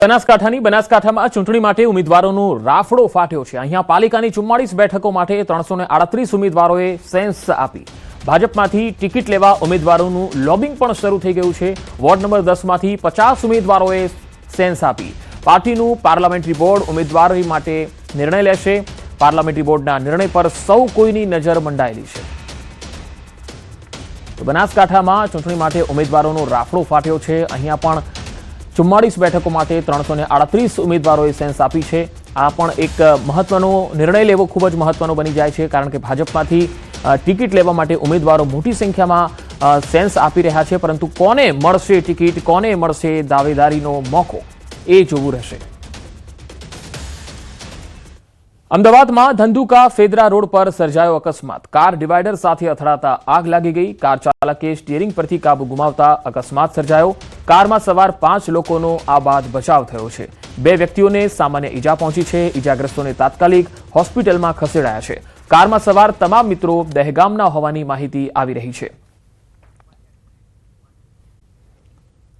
બનાસકાંઠામાં ચૂંટણી માટે ઉમેદવારોનો રાફડો ફાટ્યો છે। અહીંયા પાલિકાની 44 બેઠકો માટે 338 ઉમેદવારોએ સેન્સ આપી। ભાજપમાંથી ટિકિટ લેવા ઉમેદવારોનું લોબિંગ પણ શરૂ થઈ ગયું છે। વોર્ડ નંબર 10 માંથી 50 ઉમેદવારોએ સેન્સ આપી। પાર્ટીનું પાર્લામેન્ટરી બોર્ડ ઉમેદવારી માટે નિર્ણય લેશે। પાર્લામેન્ટરી બોર્ડના નિર્ણય પર સૌ કોઈની નજર મંડાયેલી છે। તો બનાસકાંઠામાં ચૂંટણી માટે ઉમેદવારોનો રાફડો ફાટ્યો છે। અહીંયા પણ 44 બેઠકો માટે 338 ઉમેદવારોએ સેન્સ આપી છે। આ પણ એક મહત્વનો નિર્ણય લેવો ખૂબ જ મહત્વનો બની જાય છે, કારણ કે ભાજપમાંથી ટિકિટ લેવા માટે ઉમેદવારો મોટી સંખ્યામાં સેન્સ આપી રહ્યા છે, પરંતુ કોને મળશે ટિકિટ, કોને મળશે દાવેદારીનો મોકો, એ જોવું રહેશે। અમદાવાદમાં ધંધુકા ફેદરા રોડ પર સર્જાયો અકસ્માત। કાર ડિવાઈડર સાથે અથડાતા આગ લાગી ગઈ। કાર ચાલકે સ્ટીયરિંગ પરથી કાબુ ગુમાવતા અકસ્માત સર્જાયો। કારમાં સવાર 5 લોકોનો આ બાદ બચાવ થયો છે। 2 વ્યક્તિઓને સામાન્ય ઈજા પહોંચી છે। ઈજાગ્રસ્તોને તાત્કાલિક હોસ્પિટલમાં ખસેડાયા છે। કારમાં સવાર તમામ મિત્રો દહેગામના હોવાની માહિતી આવી રહી છે।